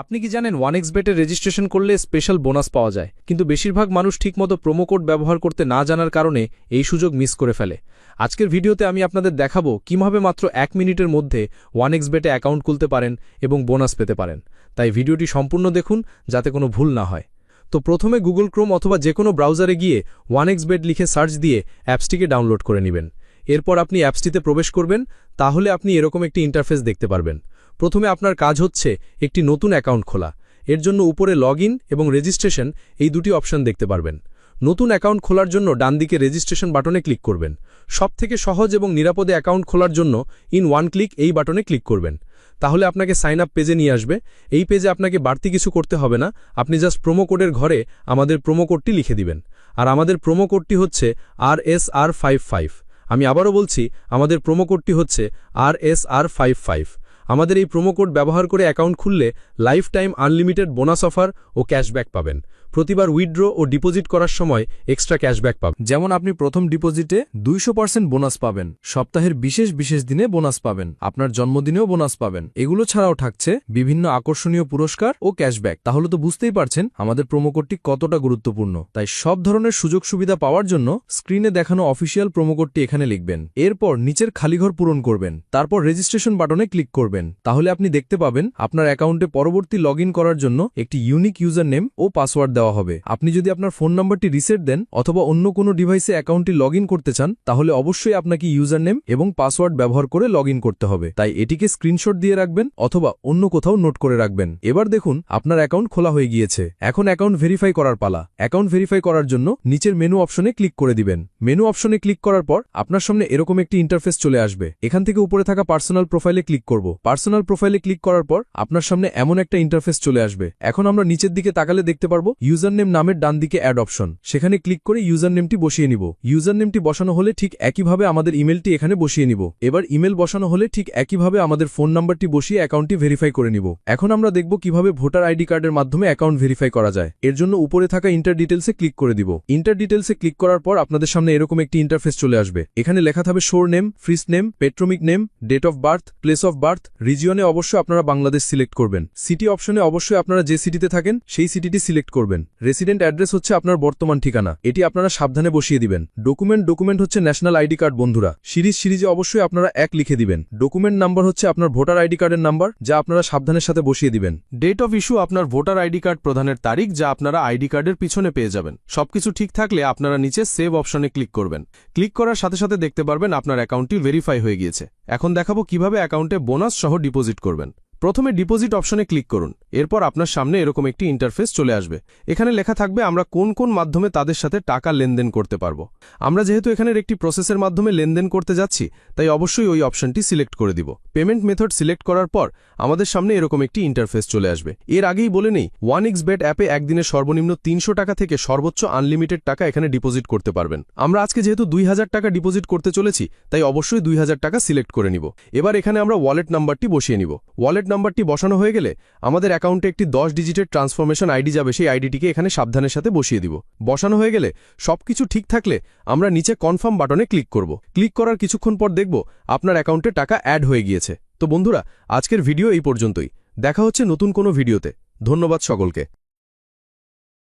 আপনি কি জানেন 1xBet-এ রেজিস্ট্রেশন করলে স্পেশাল বোনাস পাওয়া যায়, কিন্তু বেশিরভাগ মানুষ ঠিকমতো প্রোমো কোড ব্যবহার করতে না জানার কারণে এই সুযোগ মিস করে ফেলে। আজকের ভিডিওতে আমি আপনাদের দেখাবো কিভাবে মাত্র 1 মিনিটের মধ্যে 1xBet-এ অ্যাকাউন্ট খুলতে পারেন এবং বোনাস পেতে পারেন। তাই ভিডিওটি সম্পূর্ণ দেখুন যাতে কোনো ভুল না হয়। তো প্রথমে গুগল ক্রোম অথবা যে কোনো ব্রাউজারে গিয়ে 1xBet লিখে সার্চ দিয়ে অ্যাপসটিকে ডাউনলোড করে নেবেন। এরপর আপনি অ্যাপসটিতে প্রবেশ করবেন, তাহলে আপনি এরকম একটি ইন্টারফেস দেখতে পারবেন। প্রথমে আপনার কাজ হচ্ছে একটি নতুন অ্যাকাউন্ট খোলা। এর জন্য উপরে লগইন এবং রেজিস্ট্রেশন এই দুটি অপশন দেখতে পারবেন। নতুন অ্যাকাউন্ট খোলার জন্য ডানদিকে রেজিস্ট্রেশন বাটনে ক্লিক করবেন। সবথেকে সহজ এবং নিরাপদে অ্যাকাউন্ট খোলার জন্য ইন ওয়ান ক্লিক এই বাটনে ক্লিক করবেন। তাহলে আপনাকে সাইন আপ পেজে নিয়ে আসবে। এই পেজে আপনাকে বাড়তি কিছু করতে হবে না, আপনি জাস্ট প্রোমো কোডের ঘরে আমাদের প্রোমো কোডটি লিখে দিবেন। আর আমাদের প্রোমো কোডটি হচ্ছে RSR55। আমি আবারও বলছি, আমাদের প্রোমো কোডটি হচ্ছে RSR55। আমাদের এই প্রোমো কোড ব্যবহার করে অ্যাকাউন্ট খুললে life time unlimited bonus offer ও ক্যাশব্যাক পাবেন। প্রতিবার উইথড্র ও ডিপোজিট করার সময় এক্সট্রা ক্যাশব্যাক পাবেন। যেমন আপনি প্রথম ডিপোজিটে 200% বোনাস পাবেন, সপ্তাহের বিশেষ বিশেষ দিনে বোনাস পাবেন, আপনার জন্মদিনেও বোনাস পাবেন। এগুলো ছাড়াও থাকছে বিভিন্ন আকর্ষণীয় পুরস্কার ও ক্যাশব্যাক। তাহলে তো বুঝতেই পারছেন আমাদের প্রোমো কোডটি কতটা গুরুত্বপূর্ণ। তাই সব ধরনের সুযোগ সুবিধা পাওয়ার জন্য স্ক্রিনে দেখানো অফিসিয়াল প্রোমো কোডটি এখানে লিখবেন। এরপর নিচের খালি ঘর পূরণ করবেন, তারপর রেজিস্ট্রেশন বাটনে ক্লিক করবেন। তাহলে আপনি দেখতে পাবেন আপনার অ্যাকাউন্টে পরবর্তী লগইন করার জন্য একটি ইউনিক ইউজার নেম ও পাসওয়ার্ড দেওয়া হবে। আপনি যদি আপনার ফোন নাম্বারটি রিসেট দেন অথবা অন্য কোনো ডিভাইসে অ্যাকাউন্টটি লগইন করতে চান, তাহলে অবশ্যই আপনাকে ইউজার নেম এবং পাসওয়ার্ড ব্যবহার করে লগইন করতে হবে। তাই এটিকে স্ক্রিনশট দিয়ে রাখবেন অথবা অন্য কোথাও নোট করে রাখবেন। এবার দেখুন আপনার অ্যাকাউন্ট খোলা হয়ে গিয়েছে। এখন অ্যাকাউন্ট ভেরিফাই করার পালা। অ্যাকাউন্ট ভেরিফাই করার জন্য নিচের মেনু অপশনে ক্লিক করে দিবেন। মেনু অপশনে ক্লিক করার পর আপনার সামনে এরকম একটি ইন্টারফেস চলে আসবে। এখান থেকে উপরে থাকা পার্সোনাল প্রোফাইলে ক্লিক করব। পার্সোনাল প্রোফাইলে ক্লিক করার পর আপনার সামনে এমন একটা ইন্টারফেস চলে আসবে। এখন আমরা নিচের দিকে তাকালে দেখতে পারবো ইউজার নেম নামের ডান দিকে অ্যাড অপশন। সেখানে ক্লিক করে ইউজার নেমটি বসিয়ে নিব। ইউজার নেমটি বসানো হলে ঠিক একইভাবে আমাদের ইমেলটি এখানে বসিয়ে নিব। এবার ইমেল বসানো হলে ঠিক একইভাবে আমাদের ফোন নাম্বারটি বসিয়ে অ্যাকাউন্টটি ভেরিফাই করে নিব। এখন আমরা দেখব কিভাবে ভোটার আইডি কার্ডের মাধ্যমে অ্যাকাউন্ট ভেরিফাই করা যায়। এর জন্য উপরে থাকা ইন্টার ডিটেলসে ক্লিক করে দিব। ইন্টার ডিটেলসে ক্লিক করার পর আপনাদের সামনে এরকম একটি ইন্টারফেস চলে আসবে। এখানে লেখা থাকবে surname, first name, patronymic name, date of birth, place of birth. রিজিয়নে অবশ্যই আপনারা বাংলাদেশ সিলেক্ট করবেন। সিটি অপশনে অবশ্যই আপনারা যে সিটিতে থাকেন সেই সিটিটি সিলেক্ট করবেন। রেসিডেন্ট অ্যাড্রেস হচ্ছে আপনার বর্তমান ঠিকানা, এটি আপনারা সাবধানে বসিয়ে দিবেন। ডকুমেন্ট হচ্ছে ন্যাশনাল আইডি কার্ড বন্ধুরা। সিরিজে অবশ্যই আপনারা 1 লিখে দিবেন। ডকুমেন্ট নাম্বার হচ্ছে আপনার ভোটার আইডি কার্ডের নাম্বার, যা আপনারা সাবধানের সাথে বসিয়ে দিবেন। ডেট অফ ইস্যু আপনার ভোটার আইডি কার্ড প্রদানের তারিখ, যা আপনারা আইডি কার্ডের পিছনে পেয়ে যাবেন। সবকিছু ঠিক থাকলে আপনারা নিচে সেভ অপশনে ক্লিক করবেন। ক্লিক করার সাথে সাথে দেখতে পারবেন আপনার অ্যাকাউন্টটি ভেরিফাই হয়ে গিয়েছে। এখন দেখাবো কিভাবে অ্যাকাউন্টে বোনাস সহ ডিপোজিট করবেন। প্রথমে ডিপোজিট অপশনে ক্লিক করুন। এরপর আপনার সামনে এরকম একটি ইন্টারফেস চলে আসবে। এখানে লেখা থাকবে আমরা কোন কোন মাধ্যমে তাদের সাথে টাকা লেনদেন করতে পারবো। আমরা যেহেতু এখানের একটি প্রসেসের মাধ্যমে লেনদেন করতে যাচ্ছি, তাই অবশ্যই ওই অপশনটি সিলেক্ট করে দিব। পেমেন্ট মেথড সিলেক্ট করার পর আমাদের সামনে এরকম একটি ইন্টারফেস চলে আসবে। এর আগেই বলে নেই, 1xBet অ্যাপে একদিনে সর্বনিম্ন 300 টাকা থেকে সর্বোচ্চ আনলিমিটেড টাকা এখানে ডিপোজিট করতে পারবেন। আমরা আজকে যেহেতু 2000 টাকা ডিপোজিট করতে চলেছি, তাই অবশ্যই 2000 টাকা সিলেক্ট করে নিব। এবার এখানে আমরা ওয়ালেট নাম্বারটি বসিয়ে নিব। ওয়ালেট নাম্বারটি বসানো হয়ে গেলে আমাদের অ্যাকাউন্টে একটি 10 ডিজিটের ট্রান্সফরমেশন আইডি যাবে। সেই আইডিটিকে এখানে সাবধানের সাথে বসিয়ে দিব। বসানো হয়ে গেলে সবকিছু ঠিক থাকলে আমরা নিচে কনফার্ম বাটনে ক্লিক করব। ক্লিক করার কিছুক্ষণ পর দেখব আপনার অ্যাকাউন্টে টাকা অ্যাড হয়ে গিয়েছে। তো বন্ধুরা, আজকের ভিডিও এই পর্যন্তই। দেখা হচ্ছে নতুন কোনো ভিডিওতে। ধন্যবাদ সকলকে।